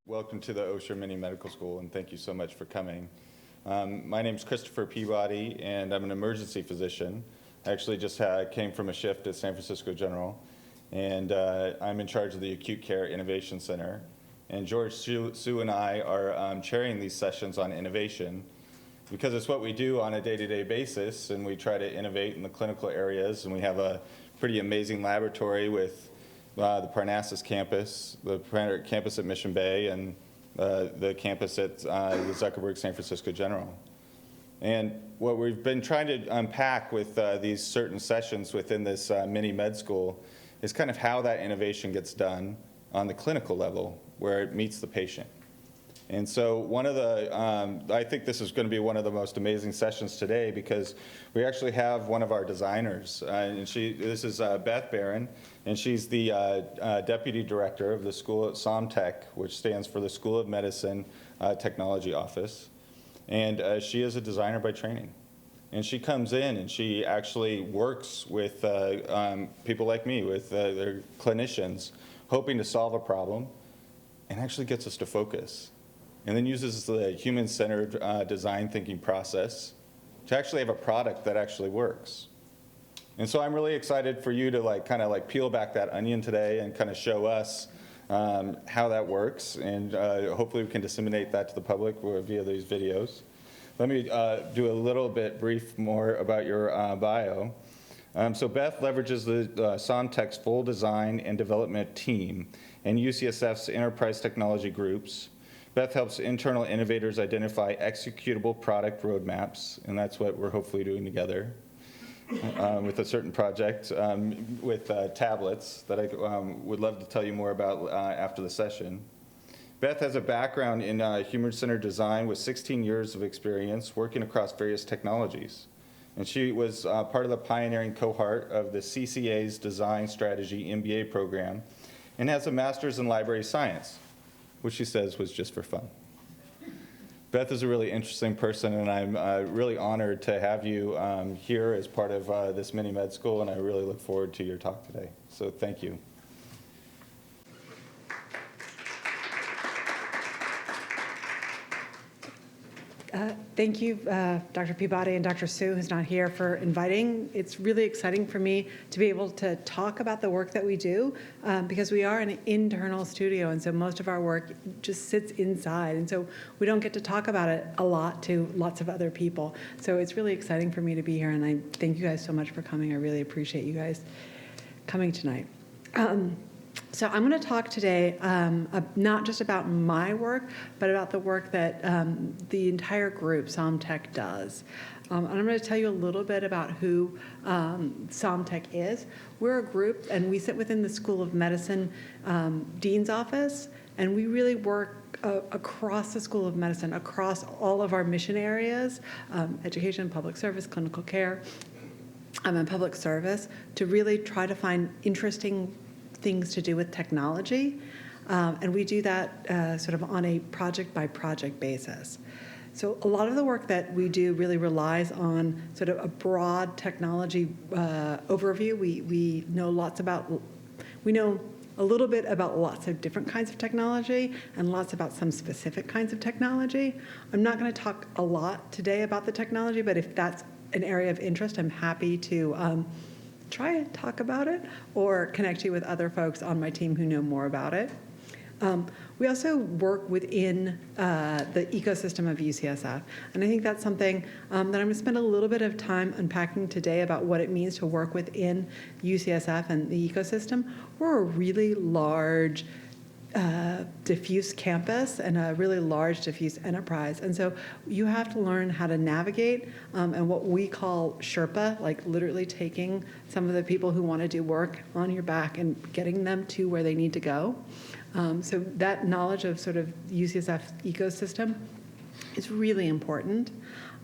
Welcome to the Osher Mini Medical School, and thank you so much for coming. My name is Christopher Peabody, and I'm an emergency physician. I actually just came from a shift at San Francisco General, and I'm in charge of the Acute Care Innovation Center. And George, Sue, and I are chairing these sessions on innovation because it's what we do on a day-to-day basis, and we try to innovate in the clinical areas, and we have a pretty amazing laboratory with the Parnassus campus, the campus at Mission Bay, and the campus at the Zuckerberg San Francisco General. And what we've been trying to unpack with these certain sessions within this mini med school is kind of how that innovation gets done on the clinical level where it meets the patient. And so one of the, I think this is going to be one of the most amazing sessions today because we actually have one of our designers, and this is Beth Berrean, and she's the deputy director of the school at SomTech, which stands for the School of Medicine Technology Office. And she is a designer by training. And she comes in and she actually works with people like me, with their clinicians, hoping to solve a problem, and actually gets us to focus. And then uses the human-centered design thinking process to actually have a product that actually works. And so I'm really excited for you to kind of peel back that onion today and kind of show us how that works, and hopefully we can disseminate that to the public via these videos. Let me do a little bit brief more about your bio. So Beth leverages the SomTech's full design and development team and UCSF's enterprise technology groups. Beth helps internal innovators identify executable product roadmaps, and that's what we're hopefully doing together with a certain project with tablets that I would love to tell you more about after the session. Beth has a background in human-centered design with 16 years of experience working across various technologies. And she was part of the pioneering cohort of the CCA's Design Strategy MBA program and has a master's in library science, which she says was just for fun. Beth is a really interesting person, and I'm really honored to have you here as part of this mini med school, and I really look forward to your talk today. So thank you. Thank you, Dr. Peabody and Dr. Sue, who's not here, for inviting. It's really exciting for me to be able to talk about the work that we do because we are an internal studio, and so most of our work just sits inside, and so we don't get to talk about it a lot to lots of other people. So it's really exciting for me to be here, and I thank you guys so much for coming. I really appreciate you guys coming tonight. So I'm going to talk today not just about my work, but about the work that the entire group, SomTech, does. And I'm going to tell you a little bit about who SomTech is. We're a group, and we sit within the School of Medicine Dean's Office, and we really work across the School of Medicine, across all of our mission areas, education, public service, clinical care, and public service, to really try to find interesting things to do with technology, and we do that sort of on a project-by-project basis. So a lot of the work that we do really relies on sort of a broad technology overview. We know a little bit about lots of different kinds of technology and lots about some specific kinds of technology. I'm not going to talk a lot today about the technology, but if that's an area of interest, I'm happy to try to talk about it or connect you with other folks on my team who know more about it. We also work within the ecosystem of UCSF, and I think that's something that I'm going to spend a little bit of time unpacking today about what it means to work within UCSF and the ecosystem. We're a really large diffuse campus and a really large diffuse enterprise. And so you have to learn how to navigate and what we call Sherpa, like literally taking some of the people who want to do work on your back and getting them to where they need to go. So that knowledge of sort of UCSF's ecosystem is really important.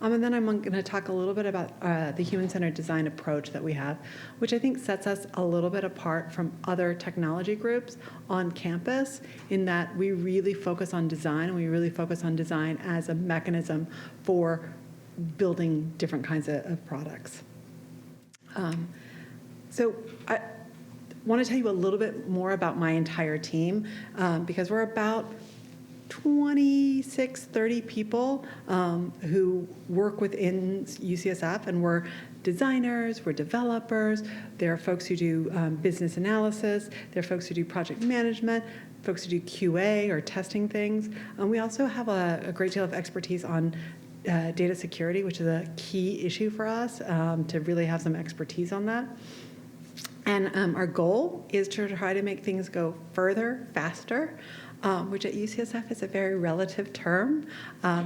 And then I'm going to talk a little bit about the human-centered design approach that we have, which I think sets us a little bit apart from other technology groups on campus in that we really focus on design, and we really focus on design as a mechanism for building different kinds of products. So I want to tell you a little bit more about my entire team because we're about 26, 30 people who work within UCSF, and we're designers, we're developers, there are folks who do business analysis, there are folks who do project management, folks who do QA or testing things. We also have a great deal of expertise on data security, which is a key issue for us, to really have some expertise on that. And our goal is to try to make things go further, faster, which at UCSF is a very relative term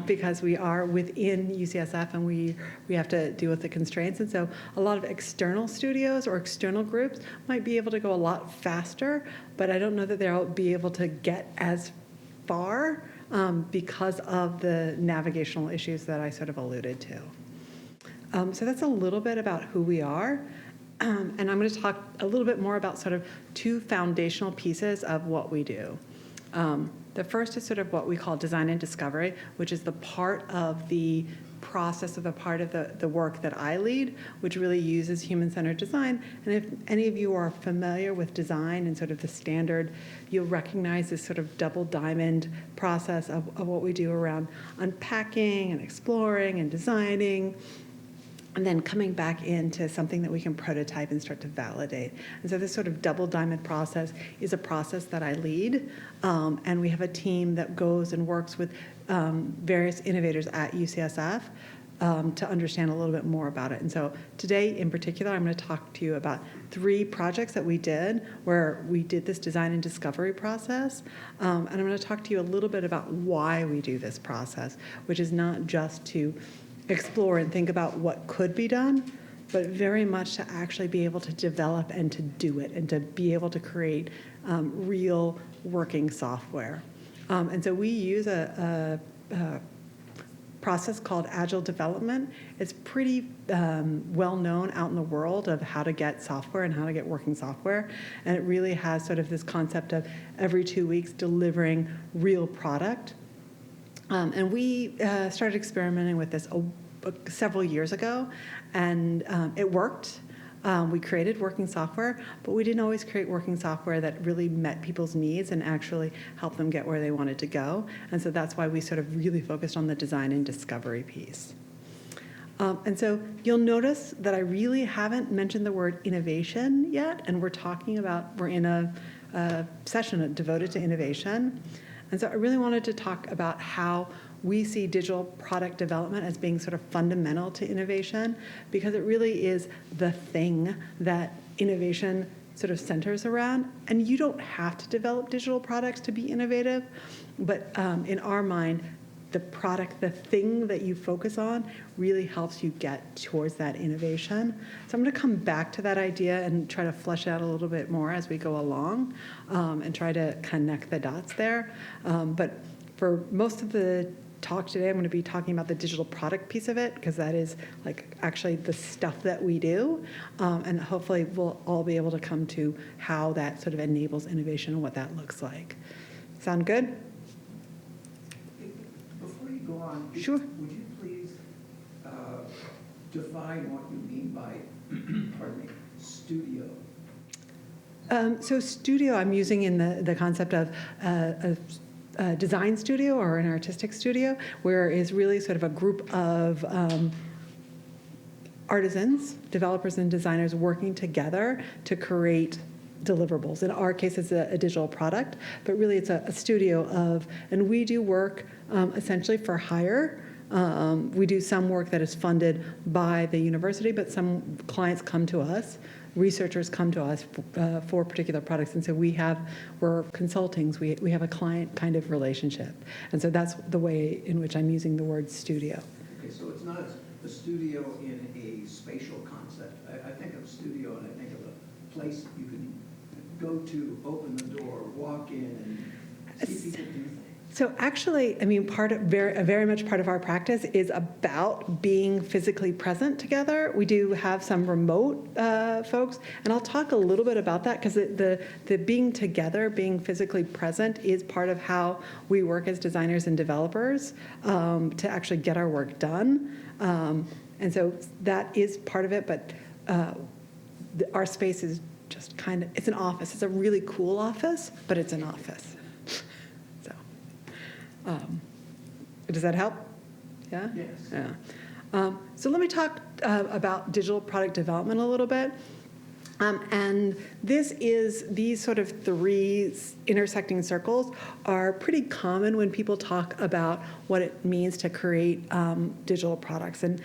because we are within UCSF and we have to deal with the constraints. And so a lot of external studios or external groups might be able to go a lot faster, but I don't know that they'll be able to get as far because of the navigational issues that I sort of alluded to. So that's a little bit about who we are. And I'm going to talk a little bit more about sort of two foundational pieces of what we do. The first is sort of what we call design and discovery, which is the part of the process of the part of the work that I lead, which really uses human-centered design. And if any of you are familiar with design and sort of the standard, you'll recognize this sort of double diamond process of what we do around unpacking and exploring and designing, and then coming back into something that we can prototype and start to validate. And so this sort of double diamond process is a process that I lead, and we have a team that goes and works with various innovators at UCSF to understand a little bit more about it. And so today in particular, I'm going to talk to you about 3 projects that we did where we did this design and discovery process. And I'm going to talk to you a little bit about why we do this process, which is not just to explore and think about what could be done, but very much to actually be able to develop and to do it and to be able to create real working software. And so we use a process called agile development. It's pretty well known out in the world of how to get software and how to get working software. And it really has sort of this concept of every 2 weeks delivering real product. And we started experimenting with this several years ago, and it worked. We created working software, but we didn't always create working software that really met people's needs and actually helped them get where they wanted to go. And so that's why we sort of really focused on the design and discovery piece. And so you'll notice that I really haven't mentioned the word innovation yet, and we're in a session devoted to innovation. And so I really wanted to talk about how we see digital product development as being sort of fundamental to innovation, because it really is the thing that innovation sort of centers around. And you don't have to develop digital products to be innovative, but in our mind, the product, the thing that you focus on really helps you get towards that innovation. So I'm going to come back to that idea and try to flesh it out a little bit more as we go along and try to connect the dots there. But for most of the talk today, I'm going to be talking about the digital product piece of it, because that is like actually the stuff that we do. And hopefully we'll all be able to come to how that sort of enables innovation and what that looks like. Sound good? Go on. Sure. Would you please define what you mean by, pardon me, studio? So studio, I'm using in the concept of a design studio or an artistic studio, where is really sort of a group of artisans, developers and designers working together to create deliverables. In our case, it's a digital product, but really it's a studio and we do work essentially for hire. We do some work that is funded by the university, but some clients come to us, researchers come to us for particular products, and so we're consultings, we have a client kind of relationship. And so that's the way in which I'm using the word studio. Okay, so it's not a studio in a spatial concept. I think of studio and I think of a place you can go to, open the door, walk in, and see people do things. So actually, I mean, very much part of our practice is about being physically present together. We do have some remote folks, and I'll talk a little bit about that, because the being together, being physically present is part of how we work as designers and developers to actually get our work done. And so that is part of it, but our space is just kind of, it's an office. It's a really cool office, but it's an office. So, Does that help? Yeah? Yes. Yeah. So let me talk about digital product development a little bit. And these sort of three intersecting circles are pretty common when people talk about what it means to create digital products. And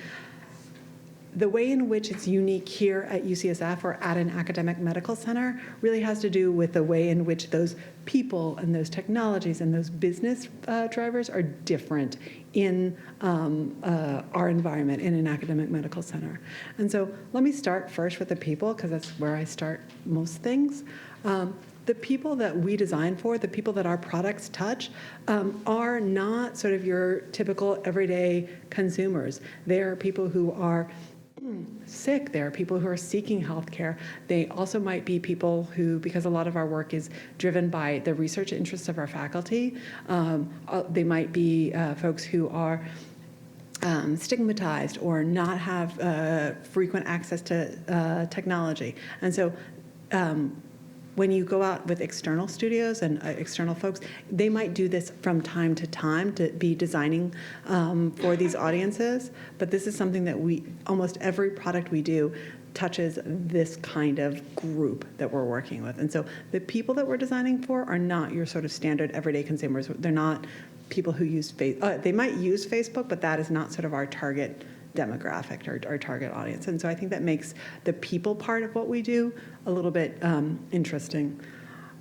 the way in which it's unique here at UCSF or at an academic medical center really has to do with the way in which those people and those technologies and those business drivers are different in our environment in an academic medical center. And so let me start first with the people, because that's where I start most things. The people that we design for, the people that our products touch, are not sort of your typical everyday consumers. They are people who are sick. There are people who are seeking health care. They also might be people who, because a lot of our work is driven by the research interests of our faculty, they might be folks who are stigmatized or not have frequent access to technology. And so when you go out with external studios and external folks, they might do this from time to time to be designing for these audiences. But this is something that almost every product we do touches this kind of group that we're working with. And so the people that we're designing for are not your sort of standard everyday consumers. They're not people who use they might use Facebook, but that is not sort of our target demographic, our target audience. And so I think that makes the people part of what we do a little bit interesting.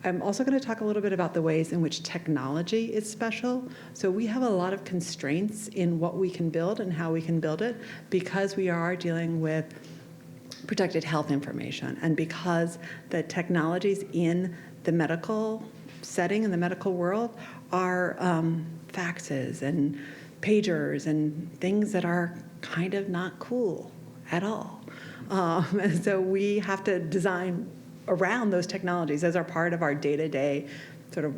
I'm also going to talk a little bit about the ways in which technology is special. So we have a lot of constraints in what we can build and how we can build it because we are dealing with protected health information and because the technologies in the medical setting, in the medical world, are faxes and pagers and things that are kind of not cool at all. And so we have to design around those technologies as are part of our day-to-day sort of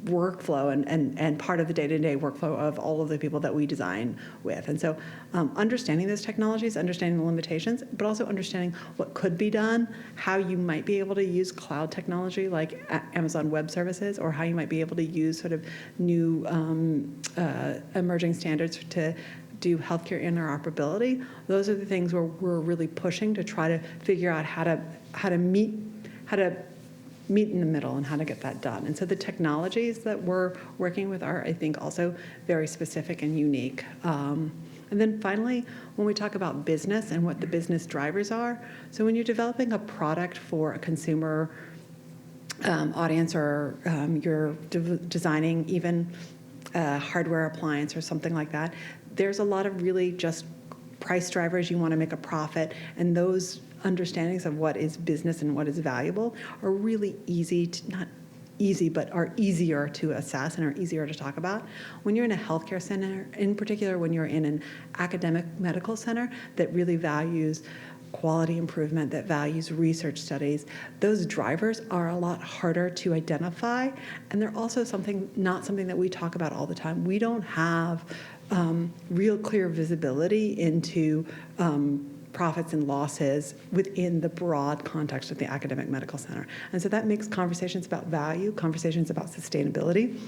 workflow and part of the day-to-day workflow of all of the people that we design with. And so understanding those technologies, understanding the limitations, but also understanding what could be done, how you might be able to use cloud technology like Amazon Web Services, or how you might be able to use sort of new emerging standards to do healthcare interoperability. Those are the things where we're really pushing to try to figure out how to meet in the middle and how to get that done. And so the technologies that we're working with are, I think, also very specific and unique. And then finally, when we talk about business and what the business drivers are, so when you're developing a product for a consumer audience, or you're designing even a hardware appliance or something like that, there's a lot of really just price drivers. You want to make a profit, and those understandings of what is business and what is valuable are really easy to, not easy, but are easier to assess and are easier to talk about. When you're in a healthcare center, in particular when you're in an academic medical center that really values quality improvement, that values research studies, those drivers are a lot harder to identify, and they're also not something that we talk about all the time. We don't have real clear visibility into profits and losses within the broad context of the academic medical center. And so that makes conversations about value, conversations about sustainability,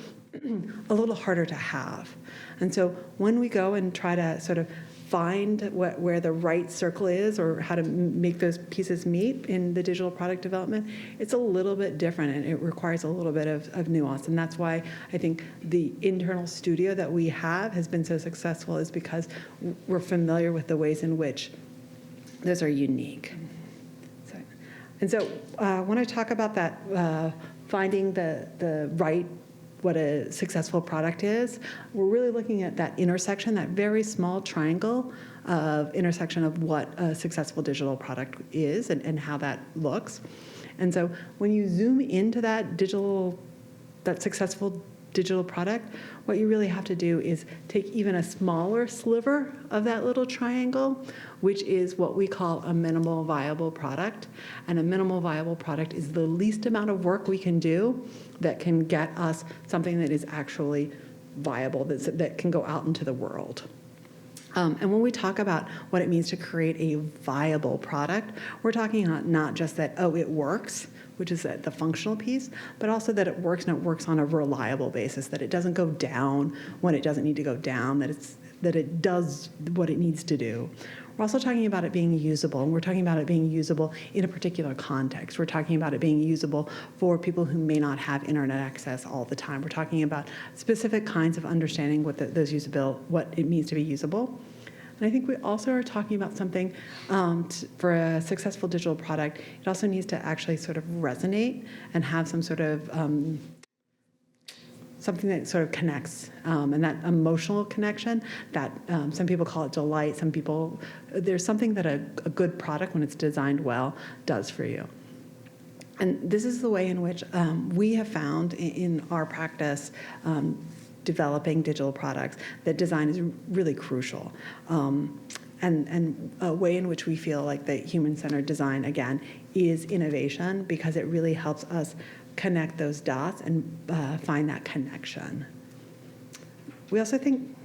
a little harder to have. And so when we go and try to sort of find where the right circle is or how to make those pieces meet in the digital product development, it's a little bit different and it requires a little bit of nuance. And that's why I think the internal studio that we have has been so successful, is because we're familiar with the ways in which those are unique. And so when I talk about that, finding the right, what a successful product is, we're really looking at that intersection, that very small triangle of intersection of what a successful digital product is and how that looks. And so when you zoom into that successful digital product, what you really have to do is take even a smaller sliver of that little triangle, which is what we call a minimal viable product. And a minimal viable product is the least amount of work we can do that can get us something that is actually viable, that can go out into the world. And when we talk about what it means to create a viable product, we're talking about not just that, oh, it works, which is the functional piece, but also that it works and it works on a reliable basis, that it doesn't go down when it doesn't need to go down, that it does what it needs to do. We're also talking about it being usable, and we're talking about it being usable in a particular context. We're talking about it being usable for people who may not have internet access all the time. We're talking about specific kinds of understanding what what it means to be usable. And I think we also are talking about something for a successful digital product. It also needs to actually sort of resonate and have some sort of something that sort of connects, and that emotional connection that some people call it delight. Some people, there's something that a good product, when it's designed well, does for you. And this is the way in which we have found in our practice developing digital products that design is really crucial. And a way in which we feel like the human-centered design, again, is innovation, because it really helps us connect those dots and find that connection. We also think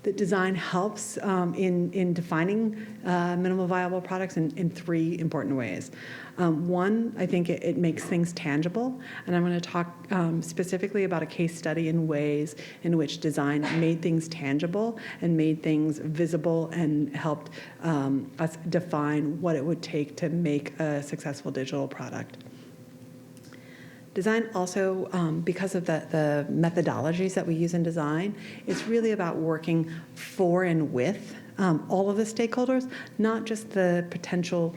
that design helps in defining minimal viable products in three important ways. One, I think it makes things tangible, and I'm going to talk specifically about a case study in ways in which design made things tangible and made things visible and helped us define what it would take to make a successful digital product. Design also, because of the methodologies that we use in design, it's really about working for and with all of the stakeholders, not just the potential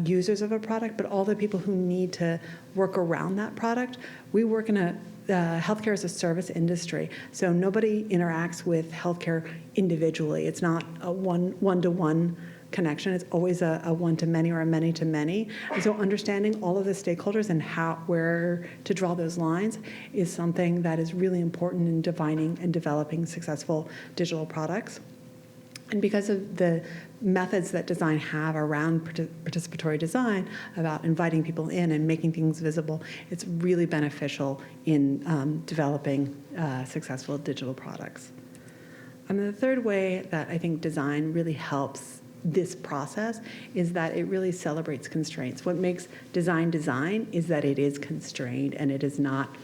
users of a product, but all the people who need to work around that product. We work in a healthcare as a service industry, so nobody interacts with healthcare individually. It's not a one-to-one connection. It's always a one-to-many or a many-to-many. And so understanding all of the stakeholders and where to draw those lines is something that is really important in defining and developing successful digital products. And because of the methods that design have around participatory design, about inviting people in and making things visible, it's really beneficial in developing successful digital products. And the third way that I think design really helps this process is that it really celebrates constraints. What makes design design is that it is constrained and it is not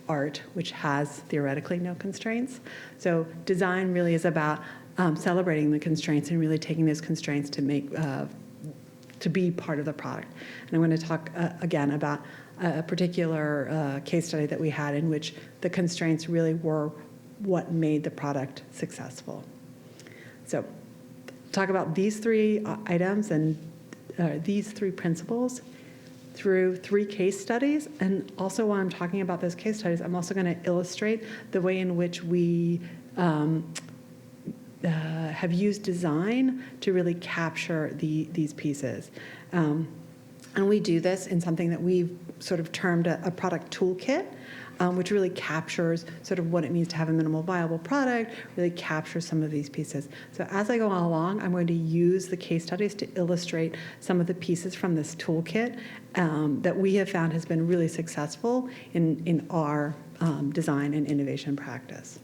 art, which has theoretically no constraints. So design really is about celebrating the constraints and really taking those constraints to make to be part of the product. And I'm going to talk again about a particular case study that we had in which the constraints really were what made the product successful. So talk about these three items and these three principles through three case studies. And also while I'm talking about those case studies, I'm also going to illustrate the way in which we have used design to really capture these pieces. And we do this in something that we've sort of termed a product toolkit, which really captures sort of what it means to have a minimal viable product, really captures some of these pieces. So as I go along, I'm going to use the case studies to illustrate some of the pieces from this toolkit that we have found has been really successful in our design and innovation practice.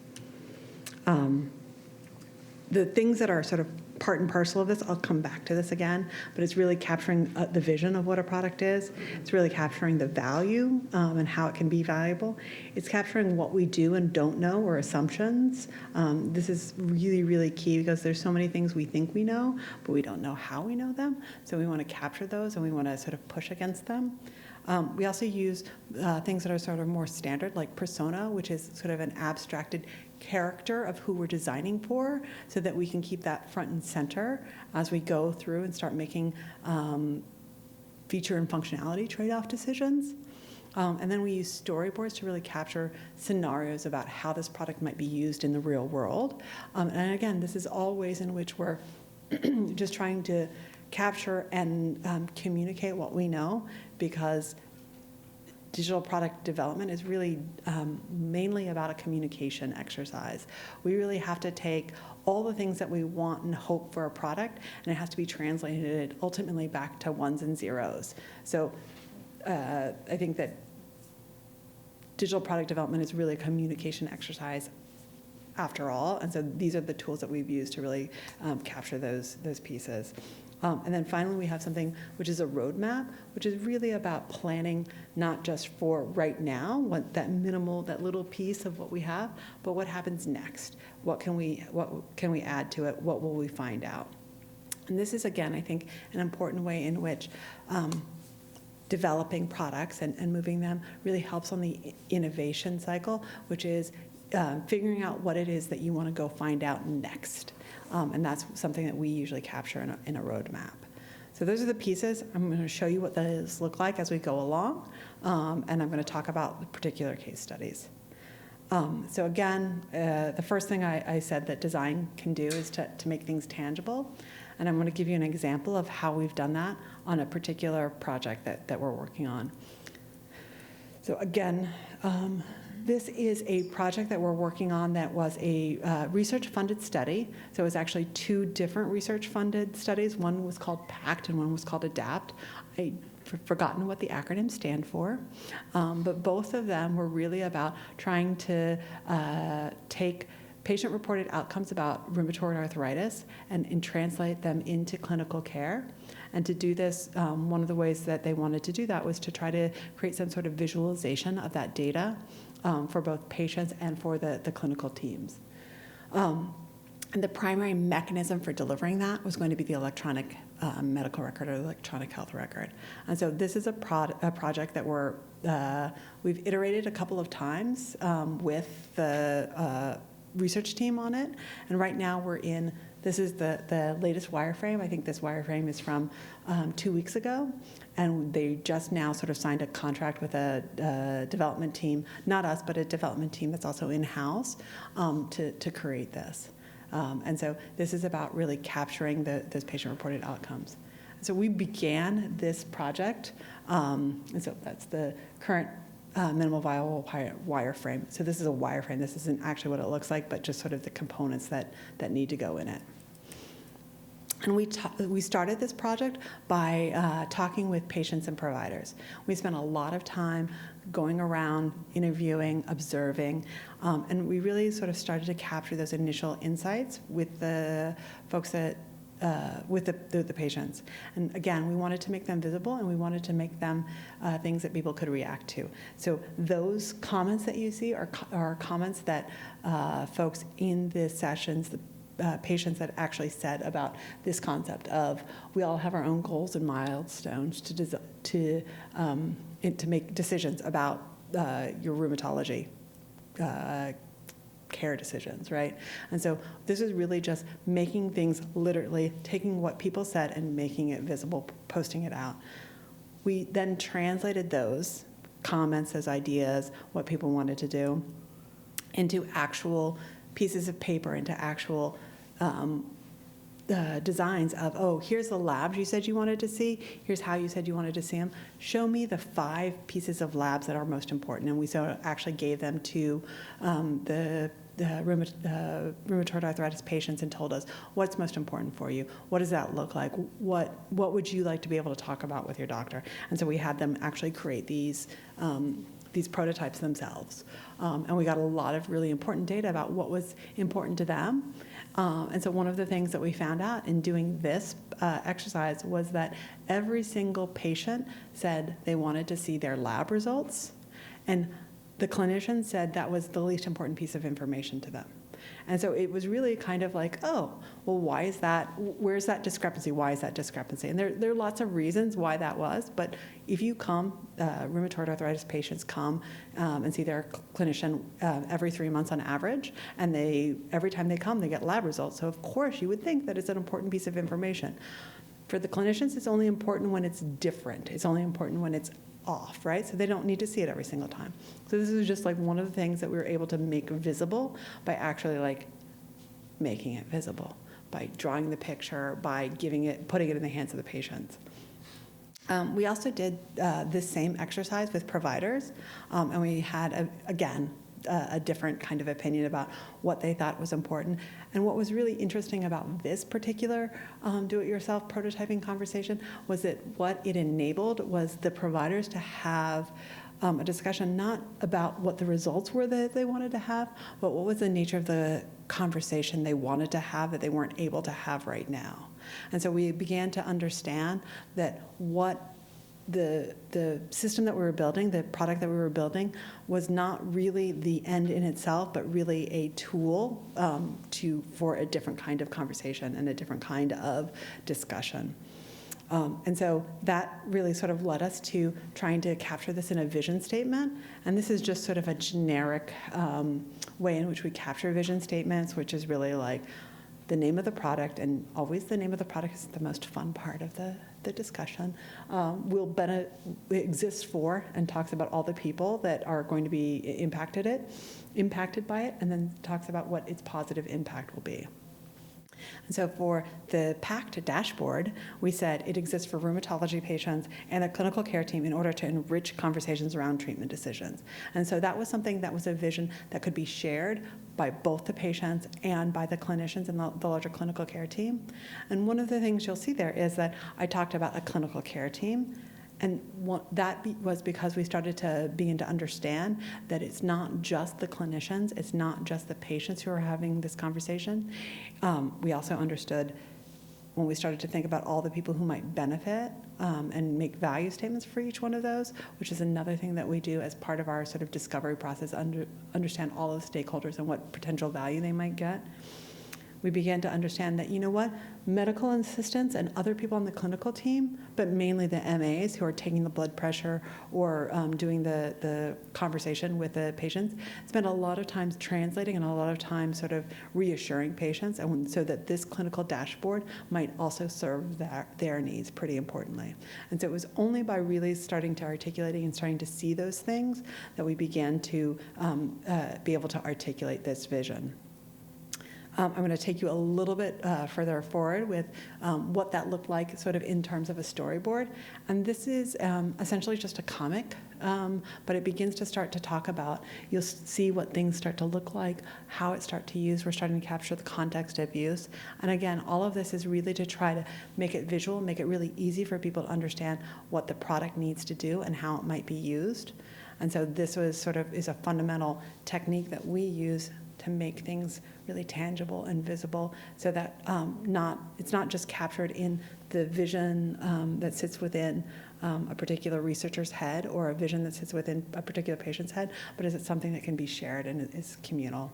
The things that are sort of part and parcel of this, I'll come back to this again, but it's really capturing the vision of what a product is. It's really capturing the value and how it can be valuable. It's capturing what we do and don't know or assumptions. This is really, really key because there's so many things we think we know, but we don't know how we know them. So we want to capture those and we want to sort of push against them. We also use things that are sort of more standard, like persona, which is sort of an abstracted character of who we're designing for, so that we can keep that front and center as we go through and start making feature and functionality trade-off decisions. And then we use storyboards to really capture scenarios about how this product might be used in the real world. And again, this is all ways in which we're just trying to capture and communicate what we know, because digital product development is really mainly about a communication exercise. We really have to take all the things that we want and hope for a product, and it has to be translated ultimately back to ones and zeros. So I think that digital product development is really a communication exercise after all, and so these are the tools that we've used to really capture those pieces. And then finally, we have something which is a roadmap, which is really about planning not just for right now, that little piece of what we have, but what happens next. What can we add to it? What will we find out? And this is, again, I think, an important way in which developing products and moving them really helps on the innovation cycle, which is figuring out what it is that you want to go find out next. And that's something that we usually capture in a roadmap. So those are the pieces. I'm going to show you what those look like as we go along, and I'm going to talk about the particular case studies. So again, the first thing I said that design can do is to make things tangible. And I'm going to give you an example of how we've done that on a particular project that we're working on. So again, this is a project that we're working on that was a research-funded study. So it was actually 2 different research-funded studies. One was called PACT and one was called ADAPT. I've forgotten what the acronyms stand for, but both of them were really about trying to take patient-reported outcomes about rheumatoid arthritis and translate them into clinical care. And to do this, one of the ways that they wanted to do that was to try to create some sort of visualization of that data for both patients and for the clinical teams. And the primary mechanism for delivering that was going to be the electronic medical record or electronic health record. And so this is a project that we've iterated a couple of times with the research team on it. And right now this is the latest wireframe. I think this wireframe is from 2 weeks ago. And they just now sort of signed a contract with a development team, not us, but a development team that's also in-house to create this. And so this is about really capturing those patient-reported outcomes. So we began this project, and so that's the current minimal viable wireframe. So this is a wireframe. This isn't actually what it looks like, but just sort of the components that need to go in it. And we started this project by talking with patients and providers. We spent a lot of time going around, interviewing, observing, and we really sort of started to capture those initial insights with the folks that with the patients. And again, we wanted to make them visible and we wanted to make them things that people could react to. So those comments that you see are comments that folks in the sessions, the patients that actually said about this concept of we all have our own goals and milestones to make decisions about your rheumatology care decisions, right? And so this is really just making things literally, taking what people said and making it visible, posting it out. We then translated those comments, those ideas, what people wanted to do, into actual pieces of paper, into actual designs of, oh, here's the labs you said you wanted to see, here's how you said you wanted to see them. Show me the 5 pieces of labs that are most important. And we actually gave them to the rheumatoid arthritis patients and told us what's most important for you. What does that look like? What would you like to be able to talk about with your doctor? And so we had them actually create these prototypes themselves. And we got a lot of really important data about what was important to them. And so one of the things that we found out in doing this exercise was that every single patient said they wanted to see their lab results, and the clinician said that was the least important piece of information to them. And so it was really kind of like, oh, well, why is that? Where's that discrepancy? Why is that discrepancy? And there are lots of reasons why that was, but if you come, rheumatoid arthritis patients come and see their clinician every 3 months on average, and every time they come, they get lab results. So of course, you would think that it's an important piece of information. For the clinicians, it's only important when it's different. It's only important when it's off, right? So they don't need to see it every single time. So this is just like one of the things that we were able to make visible by actually like making it visible, by drawing the picture, by putting it in the hands of the patients. We also did this same exercise with providers, and we had, a different kind of opinion about what they thought was important. And what was really interesting about this particular do-it-yourself prototyping conversation was that what it enabled was the providers to have a discussion not about what the results were that they wanted to have, but what was the nature of the conversation they wanted to have that they weren't able to have right now. And so we began to understand that what the system that we were building, the product that we were building, was not really the end in itself, but really a tool for a different kind of conversation and a different kind of discussion. And so that really sort of led us to trying to capture this in a vision statement. And this is just sort of a generic way in which we capture vision statements, which is really like the name of the product, and always the name of the product is the most fun part of the discussion, exists for and talks about all the people that are going to be impacted by it, and then talks about what its positive impact will be. And so for the PACT dashboard, we said it exists for rheumatology patients and a clinical care team in order to enrich conversations around treatment decisions. And so that was something that was a vision that could be shared by both the patients and by the clinicians and the larger clinical care team. And one of the things you'll see there is that I talked about a clinical care team. And was because we started to begin to understand that it's not just the clinicians, it's not just the patients who are having this conversation. We also understood when we started to think about all the people who might benefit and make value statements for each one of those, which is another thing that we do as part of our sort of discovery process, understand all of the stakeholders and what potential value they might get. We began to understand that, you know what, medical assistants and other people on the clinical team, but mainly the MAs who are taking the blood pressure or doing the conversation with the patients, spend a lot of time translating and a lot of time sort of reassuring patients, and so that this clinical dashboard might also serve their needs pretty importantly. And so it was only by really starting to articulating and starting to see those things that we began to be able to articulate this vision. I'm going to take you a little bit further forward with what that looked like sort of in terms of a storyboard. And this is essentially just a comic, but it begins to start to talk about, you'll see what things start to look like, how it start to use. We're starting to capture the context of use. And again, all of this is really to try to make it visual, make it really easy for people to understand what the product needs to do and how it might be used. And so this is a fundamental technique that we use to make things really tangible and visible, so that it's not just captured in the vision that sits within a particular researcher's head or a vision that sits within a particular patient's head, but is it something that can be shared and is communal.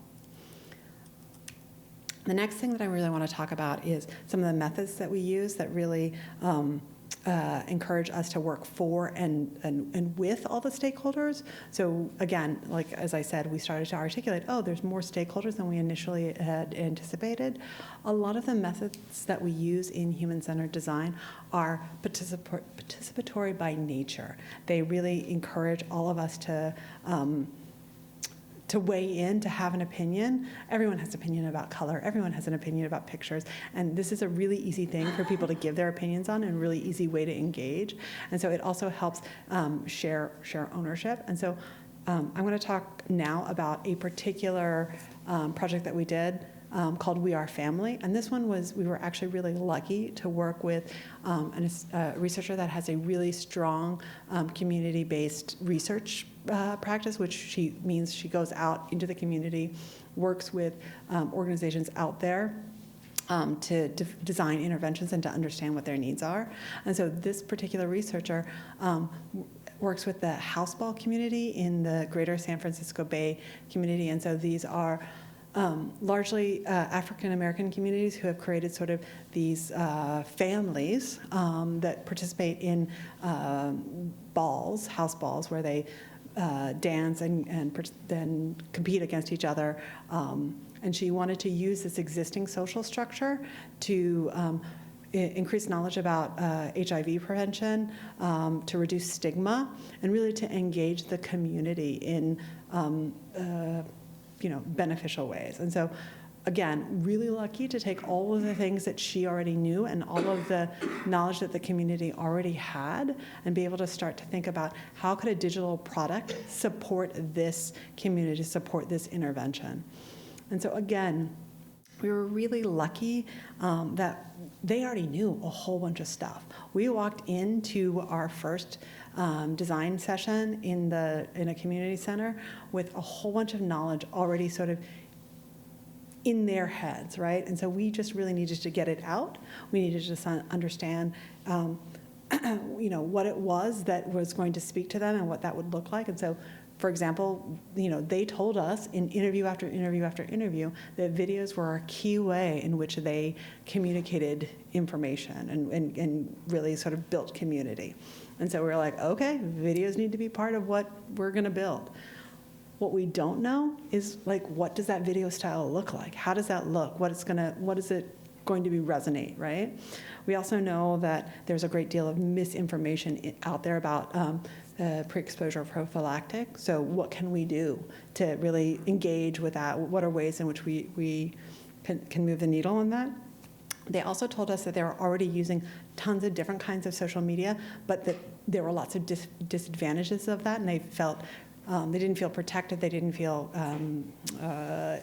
The next thing that I really want to talk about is some of the methods that we use that really encourage us to work for and with all the stakeholders. So again, like as I said, we started to articulate, there's more stakeholders than we initially had anticipated. A lot of the methods that we use in human-centered design are participatory by nature. They really encourage all of us to weigh in, to have an opinion. Everyone has an opinion about color. Everyone has an opinion about pictures. And this is a really easy thing for people to give their opinions on and a really easy way to engage. And so it also helps share ownership. And so I'm going to talk now about a particular project that we did called We Are Family. And this one we were actually really lucky to work with a researcher that has a really strong community-based research practice, which means she goes out into the community, works with organizations out there to design interventions and to understand what their needs are. And so this particular researcher works with the houseball community in the greater San Francisco Bay community. And so these are largely African-American communities who have created sort of these families that participate in house balls, where they dance and then compete against each other. And she wanted to use this existing social structure to increase knowledge about HIV prevention, to reduce stigma, and really to engage the community in beneficial ways. And so, again, really lucky to take all of the things that she already knew and all of the knowledge that the community already had and be able to start to think about how could a digital product support this community, support this intervention. And so, again, we were really lucky that they already knew a whole bunch of stuff. We walked into our first design session in a community center with a whole bunch of knowledge already sort of in their heads, right? And so we just really needed to get it out. We needed to just understand, what it was that was going to speak to them and what that would look like. And so, for example, they told us in interview after interview after interview that videos were a key way in which they communicated information and really sort of built community. And so we were like, okay, videos need to be part of what we're going to build. What we don't know is, like, what does that video style look like? How does that look? What is it going to be resonate, right? We also know that there's a great deal of misinformation out there about pre-exposure prophylactic. So what can we do to really engage with that? What are ways in which we can move the needle on that? They also told us that they were already using tons of different kinds of social media, but that there were lots of disadvantages of that, and they felt they didn't feel protected. They didn't feel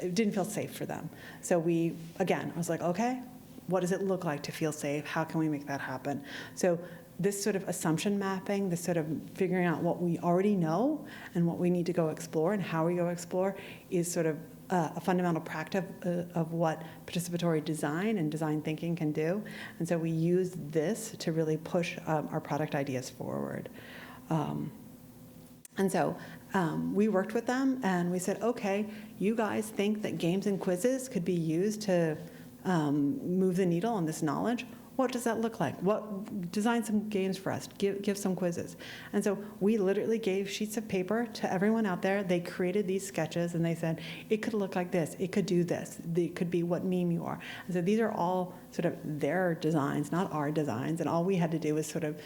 it didn't feel safe for them. So I was like, okay, what does it look like to feel safe? How can we make that happen? So this sort of assumption mapping, this sort of figuring out what we already know and what we need to go explore and how we go explore is sort of a fundamental practice of what participatory design and design thinking can do. And so we use this to really push our product ideas forward. And so we worked with them and we said, okay, you guys think that games and quizzes could be used to move the needle on this knowledge? What does that look like? Design some games for us, give some quizzes. And so we literally gave sheets of paper to everyone out there. They created these sketches and they said, it could look like this, it could do this, it could be what meme you are. And so these are all sort of their designs, not our designs, and all we had to do was sort of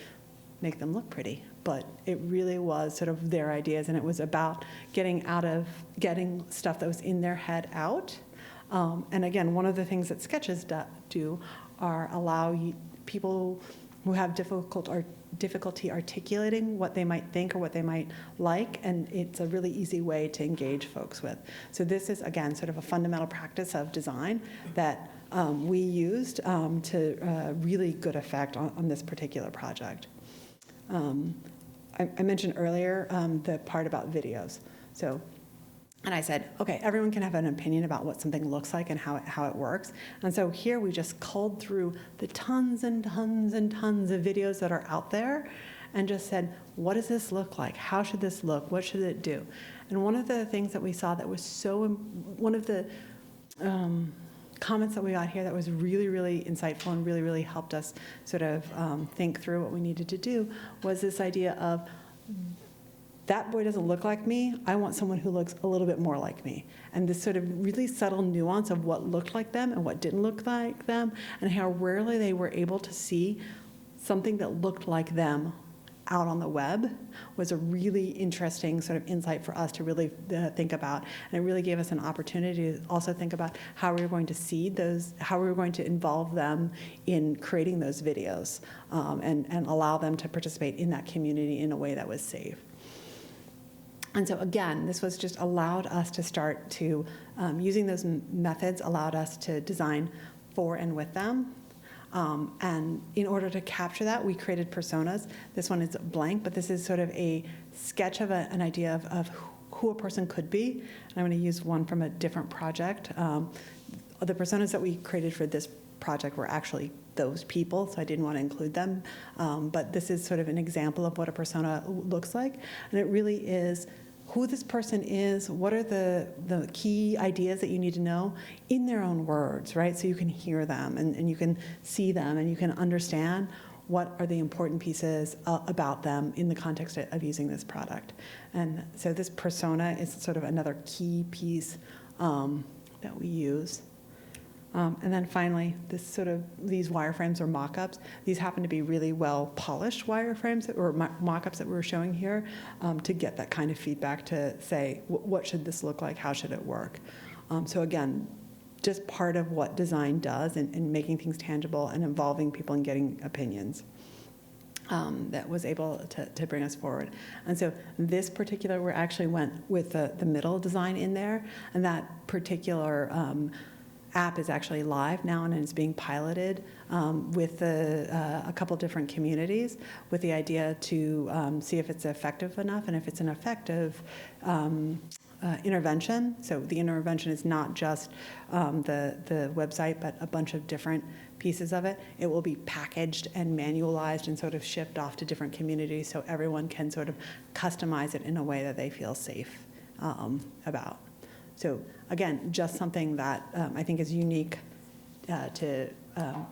make them look pretty. But it really was sort of their ideas, and it was about getting stuff that was in their head out. And again, one of the things that sketches do are allow people who have difficulty articulating what they might think or what they might like, and it's a really easy way to engage folks with. So this is, again, sort of a fundamental practice of design that we used to really good effect on this particular project. I mentioned earlier the part about videos. And I said, okay, everyone can have an opinion about what something looks like and how it works. And so here we just culled through the tons and tons and tons of videos that are out there and just said, what does this look like? How should this look? What should it do? And one of the things that we saw that was one of the comments that we got here that was really, really insightful and really, really helped us sort of think through what we needed to do was this idea of, that boy doesn't look like me, I want someone who looks a little bit more like me. And this sort of really subtle nuance of what looked like them and what didn't look like them, and how rarely they were able to see something that looked like them out on the web was a really interesting sort of insight for us to really think about. And it really gave us an opportunity to also think about how we were going to seed those, how we were going to involve them in creating those videos and allow them to participate in that community in a way that was safe. And so again, this was just allowed us to start to, using those methods allowed us to design for and with them. And in order to capture that, we created personas. This one is blank, but this is sort of a sketch of an idea of who a person could be. And I'm going to use one from a different project. The personas that we created for this project were actually those people, so I didn't want to include them. But this is sort of an example of what a persona looks like. And it really is who this person is, what are the key ideas that you need to know in their own words, right? So you can hear them and you can see them and you can understand what are the important pieces about them in the context of using this product. And so this persona is sort of another key piece that we use. And then finally, these wireframes or mock-ups. These happen to be really well-polished wireframes or mock-ups that we're showing here to get that kind of feedback to say, what should this look like? How should it work? So again, just part of what design does in making things tangible and involving people and getting opinions. That was able to bring us forward. And so this particular, we actually went with the middle design in there, and that particular app is actually live now and is being piloted with a couple different communities with the idea to see if it's effective enough and if it's an effective intervention. So the intervention is not just the website, but a bunch of different pieces of it. It will be packaged and manualized and sort of shipped off to different communities so everyone can sort of customize it in a way that they feel safe about. So again, just something that I think is unique to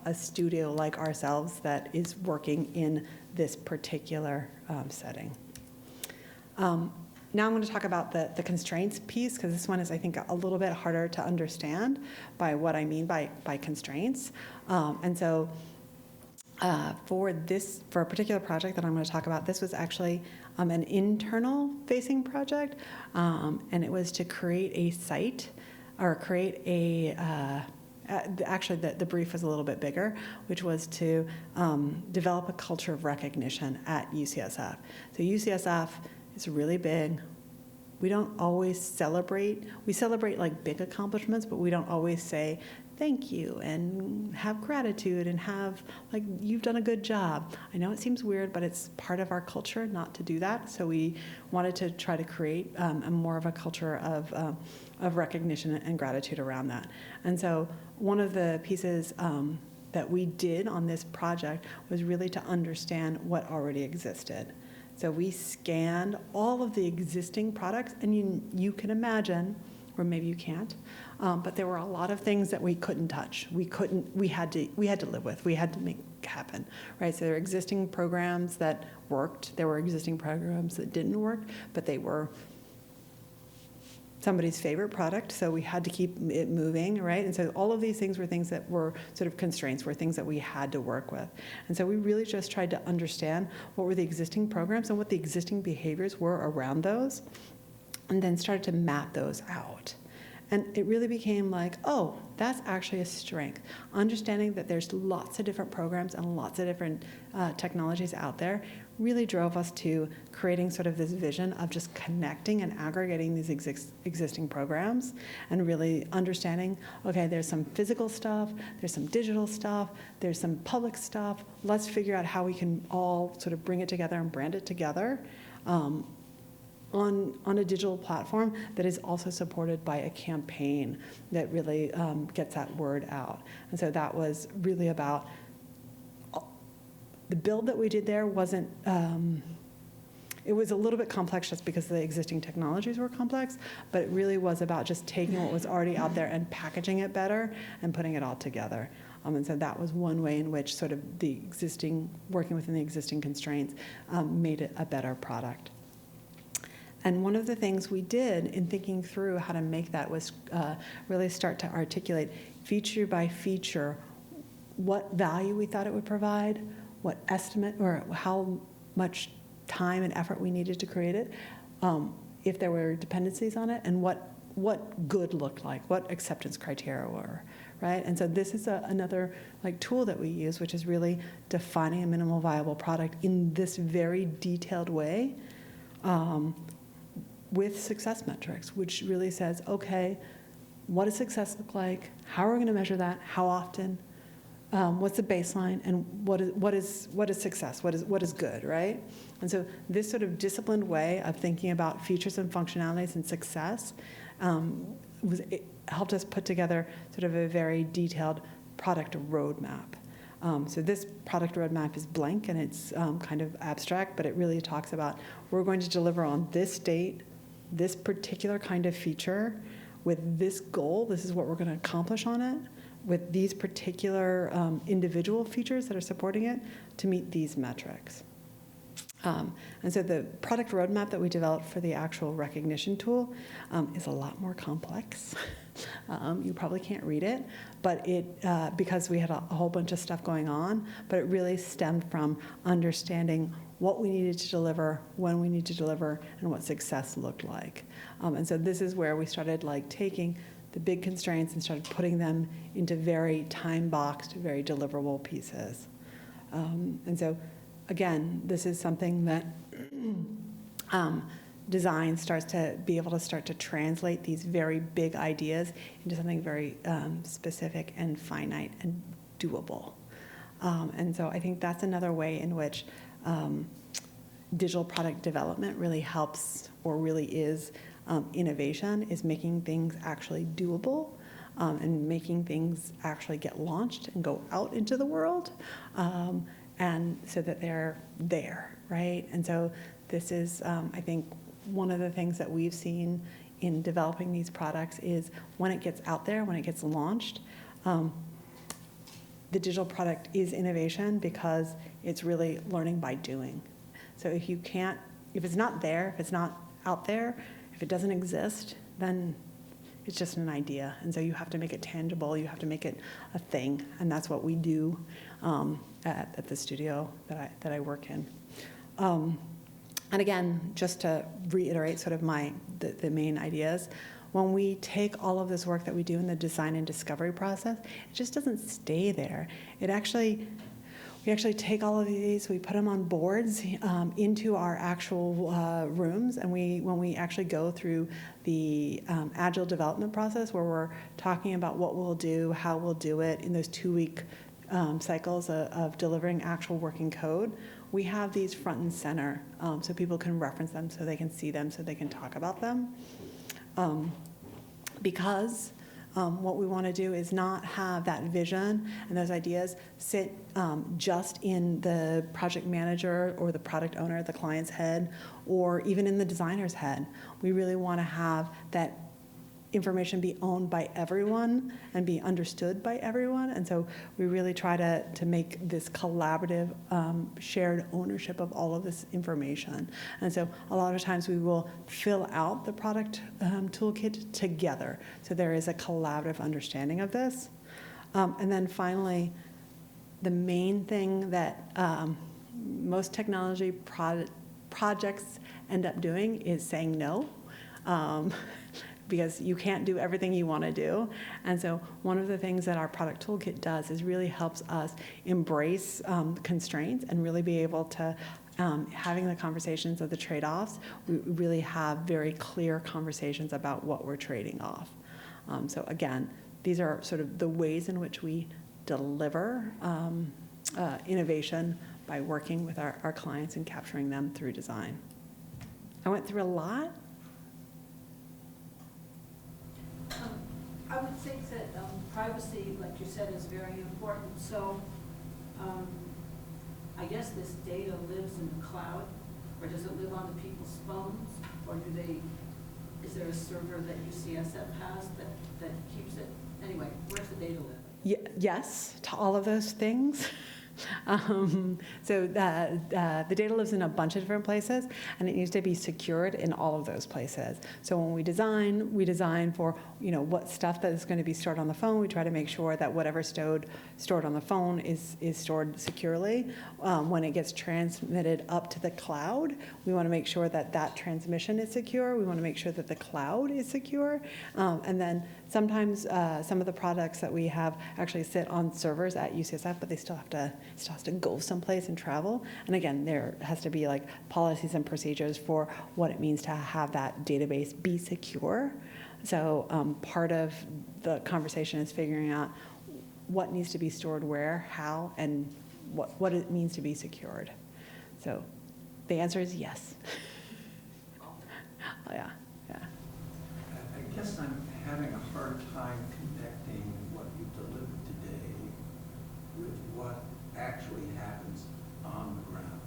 a studio like ourselves that is working in this particular setting. Now I'm going to talk about the constraints piece, because this one is, I think, a little bit harder to understand by what I mean by constraints. And so for a particular project that I'm going to talk about, this was actually an internal-facing project, and it was to create a site or create a actually, the brief was a little bit bigger, which was to develop a culture of recognition at UCSF. So UCSF is really big. We don't always celebrate. We celebrate like big accomplishments, but we don't always say thank you and have gratitude and have like, you've done a good job. I know it seems weird, but it's part of our culture not to do that. So we wanted to try to create a more of a culture of recognition and gratitude around that. And so one of the pieces that we did on this project was really to understand what already existed. So we scanned all of the existing products, and you can imagine, or maybe you can't, but there were a lot of things that we couldn't touch. We had to live with. We had to make happen, right? So there were existing programs that worked. There were existing programs that didn't work, but they were somebody's favorite product, so we had to keep it moving, right? And so all of these things were things that were sort of constraints, were things that we had to work with. And so we really just tried to understand what were the existing programs and what the existing behaviors were around those, and then started to map those out. And it really became like, oh, that's actually a strength. Understanding that there's lots of different programs and lots of different technologies out there really drove us to creating sort of this vision of just connecting and aggregating these existing programs and really understanding, okay, there's some physical stuff, there's some digital stuff, there's some public stuff. Let's figure out how we can all sort of bring it together and brand it together on a digital platform that is also supported by a campaign that really gets that word out. And so that was really about the build that we did there wasn't, it was a little bit complex just because the existing technologies were complex, but it really was about just taking what was already out there and packaging it better and putting it all together. And so that was one way in which sort of working within the existing constraints made it a better product. And one of the things we did in thinking through how to make that was really start to articulate feature by feature what value we thought it would provide, what estimate or how much time and effort we needed to create it, if there were dependencies on it, and what good looked like, what acceptance criteria were, right? And so this is another like tool that we use, which is really defining a minimal viable product in this very detailed way, with success metrics, which really says, okay, what does success look like? How are we going to measure that? How often? What's the baseline? And what is success? What is good, right? And so this sort of disciplined way of thinking about features and functionalities and success it helped us put together sort of a very detailed product roadmap. So this product roadmap is blank and it's kind of abstract, but it really talks about we're going to deliver on this date, this particular kind of feature with this goal. This is what we're going to accomplish on it with these particular individual features that are supporting it to meet these metrics. And so the product roadmap that we developed for the actual recognition tool is a lot more complex. You probably can't read it, but because we had a whole bunch of stuff going on, but it really stemmed from understanding what we needed to deliver, when we need to deliver, and what success looked like. And so this is where we started like taking the big constraints and started putting them into very time-boxed, very deliverable pieces. And so, again, this is something that design starts to be able to start to translate these very big ideas into something very specific and finite and doable. And so I think that's another way in which digital product development really helps or really is innovation is making things actually doable, and making things actually get launched and go out into the world, and so that they're there, right? And so this is, I think, one of the things that we've seen in developing these products is when it gets out there, when it gets launched, the digital product is innovation because it's really learning by doing. So if it's not there, if it's not out there, if it doesn't exist, then it's just an idea. And so you have to make it tangible, you have to make it a thing, and that's what we do at the studio that I work in. And again, just to reiterate sort of the main ideas, when we take all of this work that we do in the design and discovery process, it just doesn't stay there. We actually take all of these, we put them on boards into our actual rooms, and when we actually go through the agile development process where we're talking about what we'll do, how we'll do it in those 2-week cycles of delivering actual working code, we have these front and center so people can reference them, so they can see them, so they can talk about them. Because what we want to do is not have that vision and those ideas sit just in the project manager or the product owner, the client's head, or even in the designer's head. We really want to have that information be owned by everyone and be understood by everyone. And so we really try to make this collaborative shared ownership of all of this information. And so a lot of times we will fill out the product toolkit together. So there is a collaborative understanding of this. And then finally, the main thing that most technology projects end up doing is saying no. Because you can't do everything you want to do. And so one of the things that our product toolkit does is really helps us embrace constraints and really be able to, having the conversations of the trade-offs, we really have very clear conversations about what we're trading off. So again, these are sort of the ways in which we deliver innovation by working with our clients and capturing them through design. I went through a lot. I would think that privacy, like you said, is very important. So I guess this data lives in the cloud, or does it live on the people's phones, or is there a server that UCSF has that keeps it? Anyway, where's the data live? Yes, to all of those things. So the data lives in a bunch of different places, and it needs to be secured in all of those places. So when we design for what stuff that is going to be stored on the phone. We try to make sure that whatever stored on the phone is stored securely. When it gets transmitted up to the cloud, we want to make sure that that transmission is secure. We want to make sure that the cloud is secure, and then sometimes some of the products that we have actually sit on servers at UCSF, but they still has to go someplace and travel. And again, there has to be like policies and procedures for what it means to have that database be secure. So part of the conversation is figuring out what needs to be stored where, how, and what it means to be secured. So the answer is yes. Yeah. I guess I'm having a hard time connecting what you delivered today with what actually happens on the ground.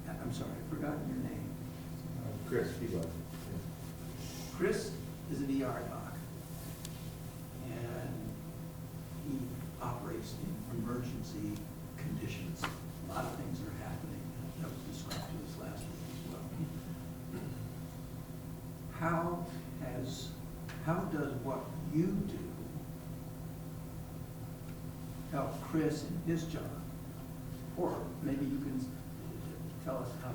I'm sorry, I forgot your name. Chris Peabody. Chris is an ER doc, and he operates in emergency conditions. A lot of things are happening. That was described to us last week as well. How does what you do help Chris in his job? Or maybe you can tell us how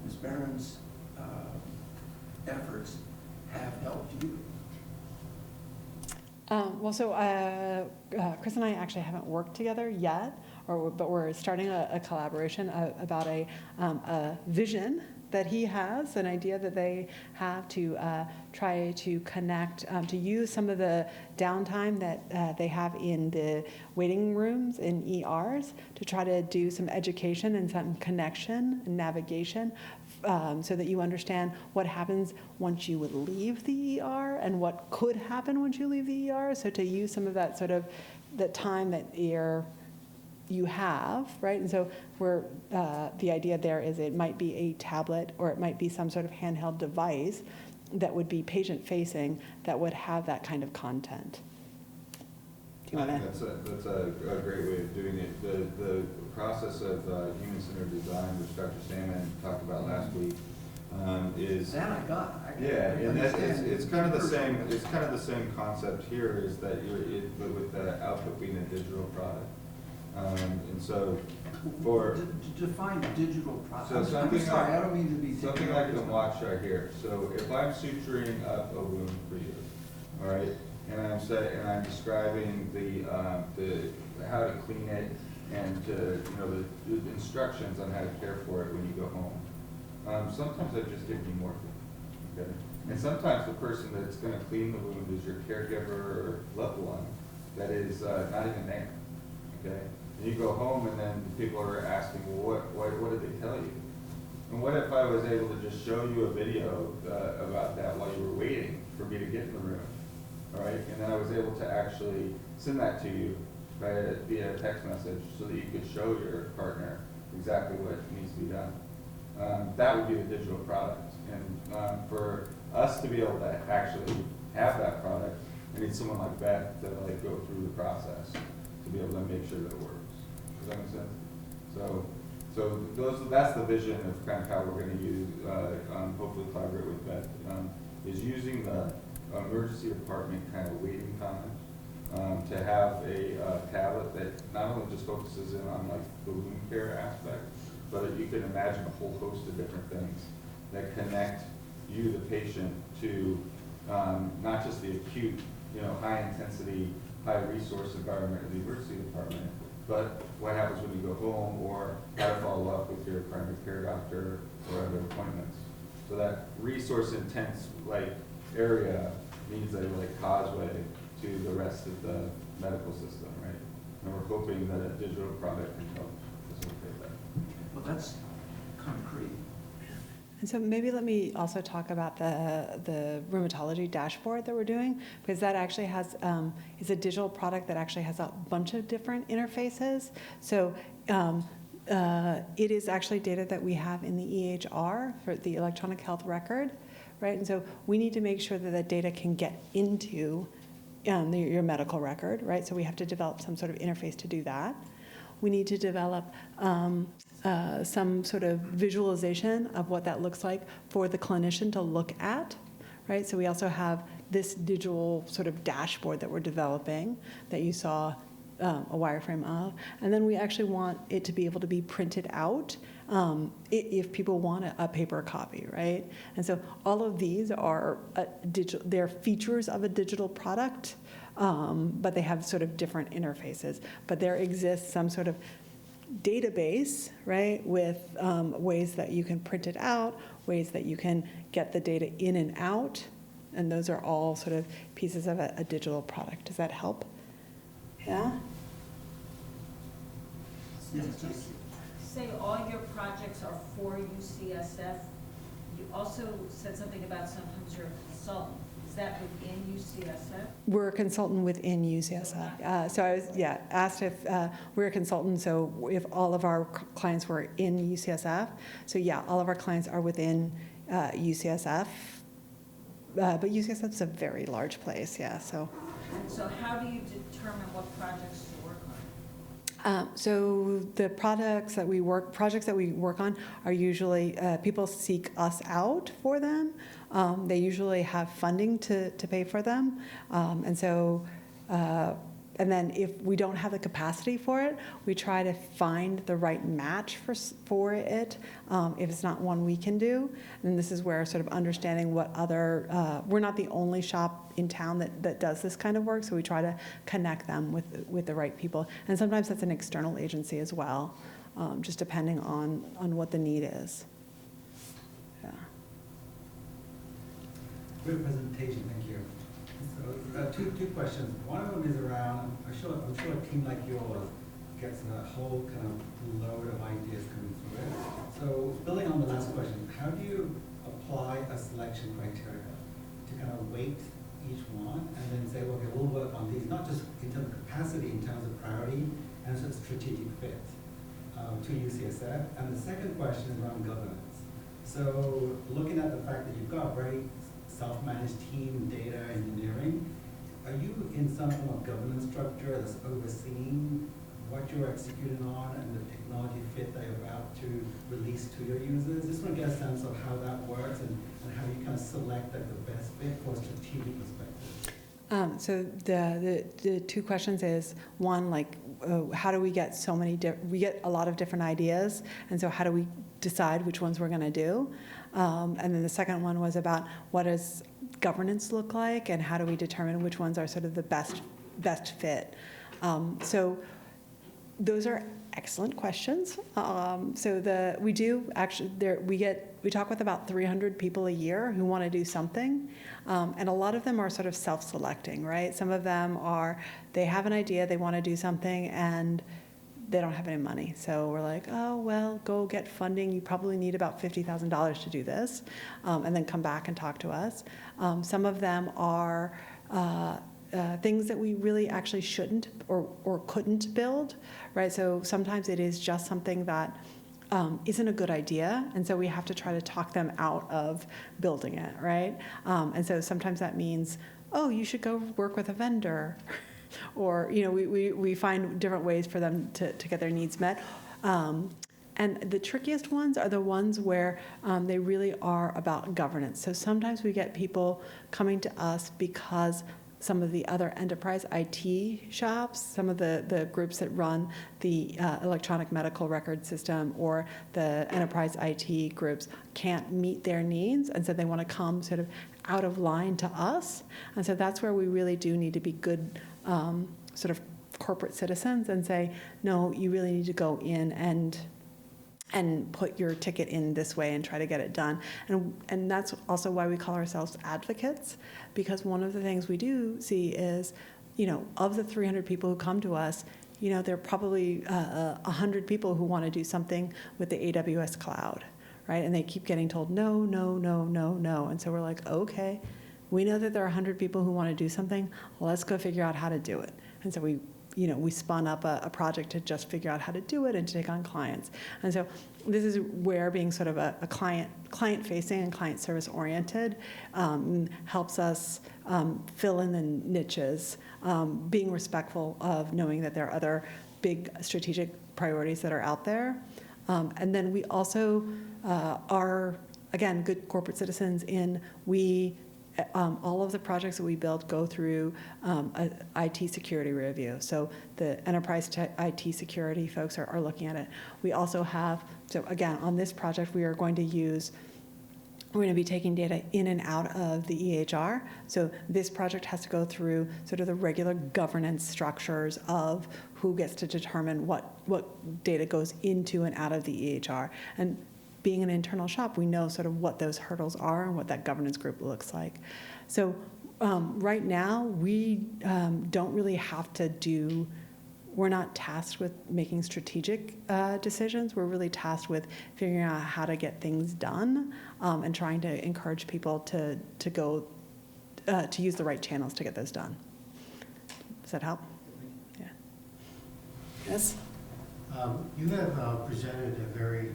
Ms. Berrean's efforts have helped you. Chris and I actually haven't worked together yet, but we're starting a collaboration about a vision that he has, an idea that they have to try to connect, to use some of the downtime that they have in the waiting rooms in ERs to try to do some education and some connection and navigation so that you understand what happens once you would leave the ER and what could happen once you leave the ER. So to use some of that sort of the time that you have, right? And so the idea there is it might be a tablet or it might be some sort of handheld device that would be patient-facing that would have that kind of content. Do you I want think to? that's a great way of doing it. The process of human-centered design, which Dr. Salmon talked about last week, is That I got. yeah, and understand. it's kind of the same. It's kind of the same concept here, is that but with the output being a digital product, and so for Define digital product. So I'm something sorry, like- I don't mean to be. something like the watch right here. So if I'm suturing up a wound for you, all right, and I'm describing the how to clean it and the instructions on how to care for it when you go home. Sometimes I just give you morphine, okay? And sometimes the person that's going to clean the wound is your caregiver or loved one that is not even there, okay? And you go home and then people are asking, well, what did they tell you? And what if I was able to just show you a video about that while you were waiting for me to get in the room, all right? And then I was able to actually send that to you via text message so that you could show your partner exactly what needs to be done. That would be the digital product. And for us to be able to actually have that product, I need someone like Beth to go through the process to be able to make sure that it works. Does that make sense? So that's the vision of kind of how we're going to use, hopefully collaborate with Beth, is using the emergency department kind of waiting time to have a tablet that not only just focuses in on the wound care aspect, but you can imagine a whole host of different things that connect you, the patient, to not just the acute, high intensity, high resource environment of the emergency department, but what happens when you go home, or how to follow up with your primary care doctor or other appointments. So that resource intense area needs a causeway to the rest of the medical system, right? And we're hoping that a digital product can help facilitate that. Well, that's concrete. And so maybe let me also talk about the rheumatology dashboard that we're doing, because that actually has, is a digital product that actually has a bunch of different interfaces. So it is actually data that we have in the EHR, for the electronic health record, right? And so we need to make sure that that data can get into your medical record, right? So we have to develop some sort of interface to do that. We need to develop some sort of visualization of what that looks like for the clinician to look at, right? So we also have this digital sort of dashboard that we're developing that you saw a wireframe of. And then we actually want it to be able to be printed out if people want a paper copy, right? And so all of these are they're features of a digital product, but they have sort of different interfaces. But there exists some sort of database, right, with ways that you can print it out, ways that you can get the data in and out, and those are all sort of pieces of a digital product. Does that help? Yeah? Yes, Did you say all your projects are for UCSF? You also said something about sometimes you're a consultant. Is that within UCSF? We're a consultant within UCSF. So I was, asked if we're a consultant, so if all of our clients were in UCSF. So all of our clients are within UCSF. But UCSF is a very large place, so. And so how do you determine what projects to work on? So the projects that we work on are usually, people seek us out for them. They usually have funding to pay for them. And then if we don't have the capacity for it, we try to find the right match for it, if it's not one we can do. And this is where sort of understanding what other, we're not the only shop in town that does this kind of work, so we try to connect them with the right people. And sometimes that's an external agency as well, just depending on what the need is. Yeah. Great presentation, thank you. So two questions. One of them is around, I'm sure a team like yours gets a whole kind of load of ideas coming through it. So building on the last question, how do you apply a selection criteria to kind of weight each one and then say, okay, we'll work on these, not just in terms of capacity, in terms of priority and sort of strategic fit to UCSF. And the second question is around governance. So looking at the fact that you've got a very self-managed team, data engineering, are you in some form of governance structure that's overseeing what you're executing on and the technology fit that you're about to release to your users? Just want to get a sense of how that works and how you kind of select like the best fit for a strategic perspective. So the two questions is, one, like, how do we get so many, we get a lot of different ideas, and so how do we decide which ones we're going to do? And then the second one was about what does governance look like, and how do we determine which ones are sort of the best fit? So those are excellent questions. We do actually, we talk with about 300 people a year who want to do something, and a lot of them are sort of self-selecting, right? Some of them they have an idea, they want to do something, and they don't have any money. So we're like, oh, well, go get funding. You probably need about $50,000 to do this, and then come back and talk to us. Some of them are things that we really actually shouldn't or couldn't build, right? So sometimes it is just something that isn't a good idea, and so we have to try to talk them out of building it, right? And so sometimes that means, oh, you should go work with a vendor, or we find different ways for them to get their needs met. And the trickiest ones are the ones where they really are about governance. So sometimes we get people coming to us because some of the other enterprise IT shops, some of the groups that run the electronic medical record system or the enterprise IT groups can't meet their needs, and so they want to come sort of out of line to us. And so that's where we really do need to be good sort of corporate citizens and say, no, you really need to go in and put your ticket in this way and try to get it done. And that's also why we call ourselves advocates, because one of the things we do see is, of the 300 people who come to us, there are probably 100 people who want to do something with the AWS cloud, right? And they keep getting told, no, no, no, no, no. And so we're like, okay, we know that there are 100 people who want to do something. Let's go figure out how to do it. And so we spun up a project to just figure out how to do it and to take on clients. And so this is where being sort of a client-facing and client service-oriented helps us fill in the niches, being respectful of knowing that there are other big strategic priorities that are out there. And then we also are, again, good corporate citizens in all of the projects that we build go through an IT security review. So the enterprise IT security folks are looking at it. We also have, so again, on this project, we're going to be taking data in and out of the EHR. So this project has to go through sort of the regular governance structures of who gets to determine what data goes into and out of the EHR. And being an internal shop, we know sort of what those hurdles are and what that governance group looks like. So right now, we don't really have to we're not tasked with making strategic decisions. We're really tasked with figuring out how to get things done and trying to encourage people to use the right channels to get those done. Does that help? Yeah. Yes? You have presented a very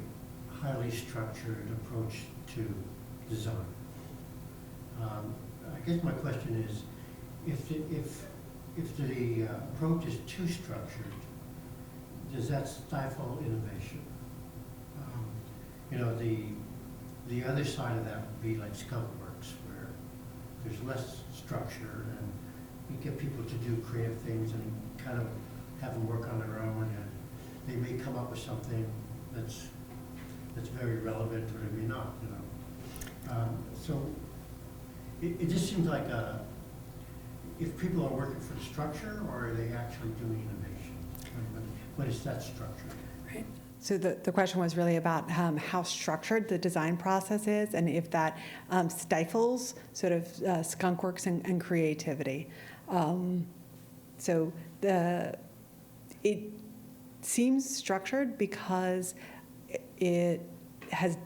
highly structured approach to design. I guess my question is, if the approach is too structured, does that stifle innovation? The other side of that would be like skunkworks, where there's less structure and you get people to do creative things and kind of have them work on their own, and they may come up with something that's very relevant, or it may not, So it just seems like if people are working for the structure, or are they actually doing innovation? What is that structure? Right. So the question was really about how structured the design process is, and if that stifles sort of skunkworks and creativity. seems structured because it has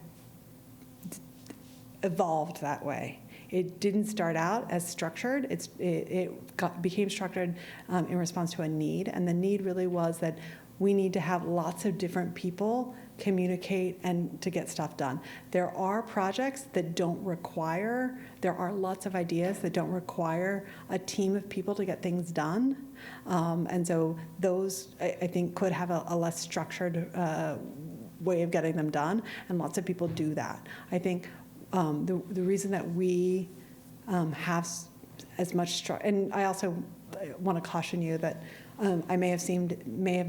evolved that way. It didn't start out as structured. Became structured in response to a need, and the need really was that we need to have lots of different people communicate and to get stuff done. There are projects that don't require, there are lots of ideas that don't require a team of people to get things done. And so those, I think, could have a less structured way of getting them done, and lots of people do that. I think the reason that we have as much structure, and I also want to caution you that I may have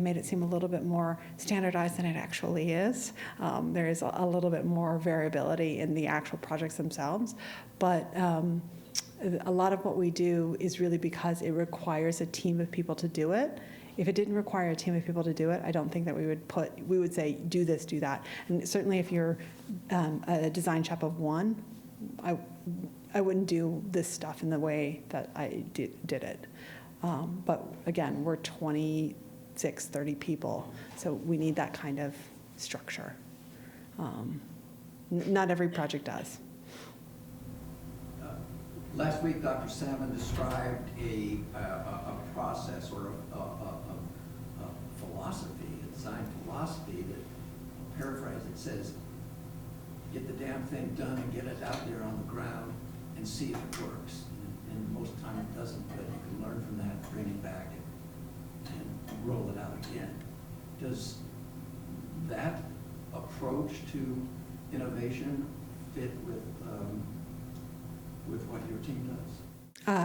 made it seem a little bit more standardized than it actually is. There is a little bit more variability in the actual projects themselves, but a lot of what we do is really because it requires a team of people to do it. If it didn't require a team of people to do it, I don't think that we would say, do this, do that. And certainly if you're a design shop of one, I wouldn't do this stuff in the way that I did it. But again, we're 26, 30 people, so we need that kind of structure. Not every project does. Last week, Dr. Salmon described a process or a philosophy, a design philosophy that, paraphrase, it says, get the damn thing done and get it out there on the ground and see if it works. And most of the time it doesn't, but you can learn from that, bring it back, and roll it out again. Does that approach to innovation fit with what your team does?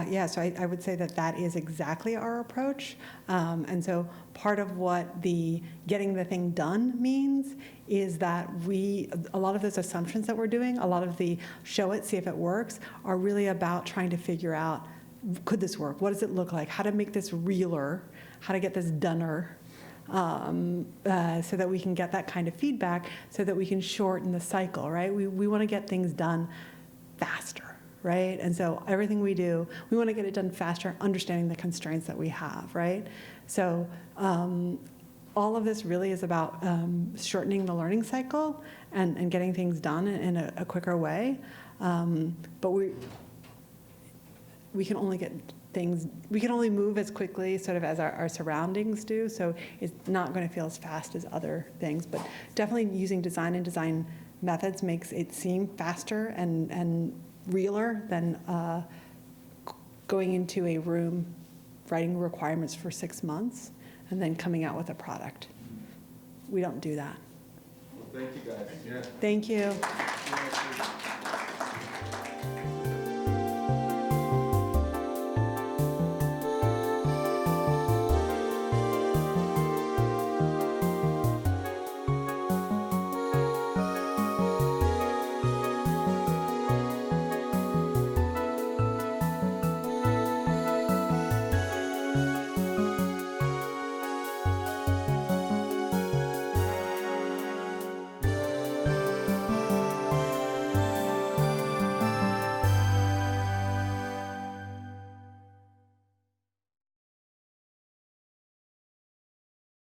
Yeah, so I would say that is exactly our approach. And so part of what the getting the thing done means is that a lot of those assumptions that we're doing, a lot of the show it, see if it works, are really about trying to figure out, could this work? What does it look like? How to make this realer? How to get this doner? So that we can get that kind of feedback, so that we can shorten the cycle, right? We want to get things done faster. Right? And so everything we do, we want to get it done faster, understanding the constraints that we have, right? So all of this really is about shortening the learning cycle and getting things done in a quicker way. But we can only get things, we can only move as quickly sort of as our surroundings do, so it's not going to feel as fast as other things. But definitely using design and design methods makes it seem faster and realer than going into a room, writing requirements for 6 months, and then coming out with a product. We don't do that. Well, thank you guys. Yeah. Thank you.